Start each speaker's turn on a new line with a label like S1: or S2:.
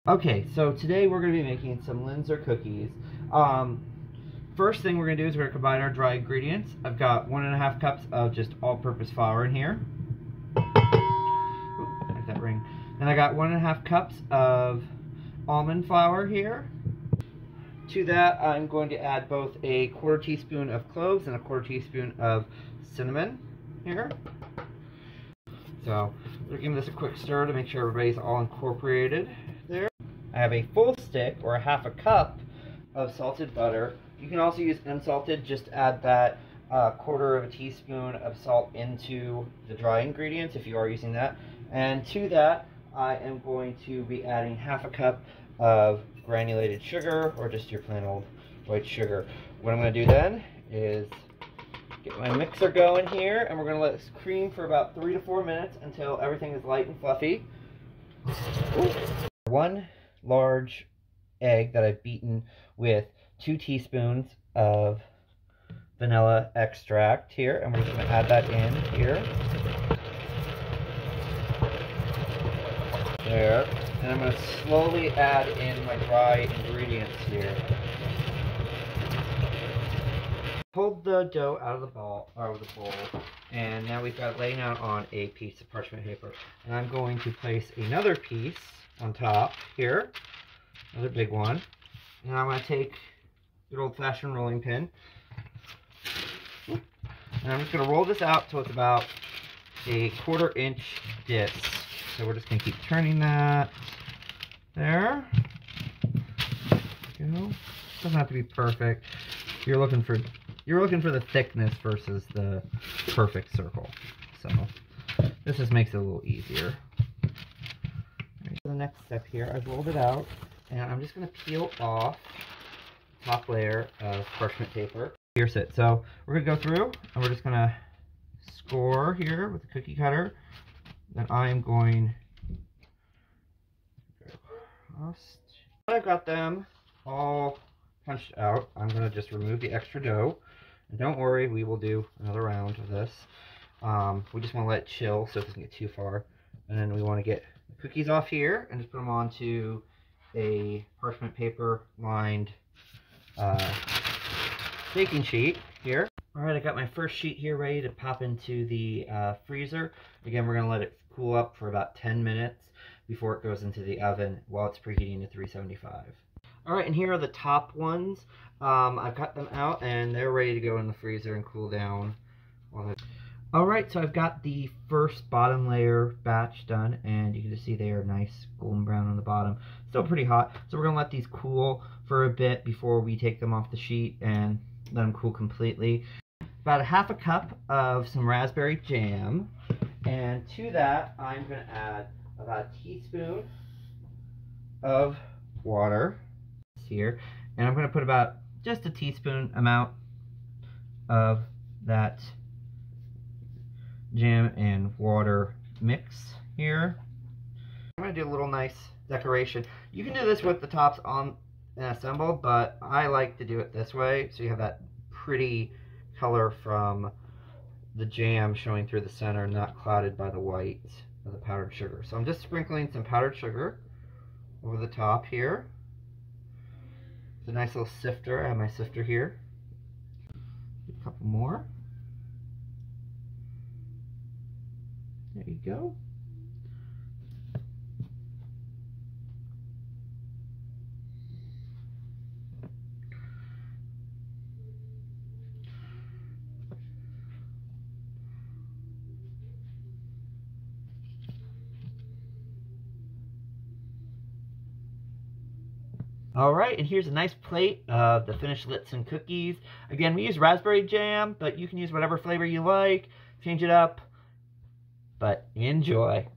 S1: Okay, so today we're going to be making some Linzer cookies. First thing we're going to do is we're going to combine our dry ingredients. I've got 1.5 cups of just all-purpose flour in here. Ooh, make that ring. And I got 1.5 cups of almond flour here. To that, I'm going to add both a 1/4 teaspoon of cloves and a 1/4 teaspoon of cinnamon here. So we're giving this a quick stir to make sure everybody's all incorporated there. I have a full stick, or a 1/2 cup, of salted butter. You can also use unsalted, just add that 1/4 teaspoon of salt into the dry ingredients if you are using that. And to that, I am going to be adding 1/2 cup of granulated sugar, or just your plain old white sugar. What I'm going to do then is get my mixer going here, and we're going to let this cream for about 3 to 4 minutes until everything is light and fluffy. Ooh. 1 large egg that I've beaten with 2 teaspoons of vanilla extract here, and we're just going to add that in here. There. And I'm going to slowly add in my dry ingredients here. Pulled the dough out of the bowl, and now we've got it laying out on a piece of parchment paper. And I'm going to place another piece on top here, another big one. And I'm going to take good old-fashioned rolling pin, and I'm just going to roll this out till it's about a 1/4 inch disc. So we're just going to keep turning that. There. You know, doesn't have to be perfect. You're looking for the thickness versus the perfect circle. So this just makes it a little easier. Right, so the next step here, I've rolled it out, and I'm just going to peel off the top layer of parchment paper. Here's it. So we're going to go through, and we're just going to score here with the cookie cutter. Then I am going to go across. When I've got them all punched out, I'm going to just remove the extra dough. And don't worry, we will do another round of this. We just want to let it chill so it doesn't get too far. And then we want to get the cookies off here and just put them onto a parchment paper lined baking sheet here. Alright, I got my first sheet here ready to pop into the freezer. Again, we're going to let it cool up for about 10 minutes before it goes into the oven while it's preheating to 375. Alright, and here are the top ones. I've got them out and they're ready to go in the freezer and cool down. Alright, so I've got the first bottom layer batch done, and you can just see they are nice golden brown on the bottom. Still pretty hot, so we're going to let these cool for a bit before we take them off the sheet and let them cool completely. About 1/2 cup of some raspberry jam, and to that I'm going to add about a teaspoon of water here, and I'm going to put about just a teaspoon amount of that jam and water mix here. I'm going to do a little nice decoration. You can do this with the tops on and assembled, but I like to do it this way so you have that pretty color from the jam showing through the center, not clouded by the white of the powdered sugar. So I'm just sprinkling some powdered sugar over the top here. It's a nice little sifter. I have my sifter here. A couple more. There you go. Alright, and here's a nice plate of the finished Linzer cookies. Again, we use raspberry jam, but you can use whatever flavor you like. Change it up, but enjoy.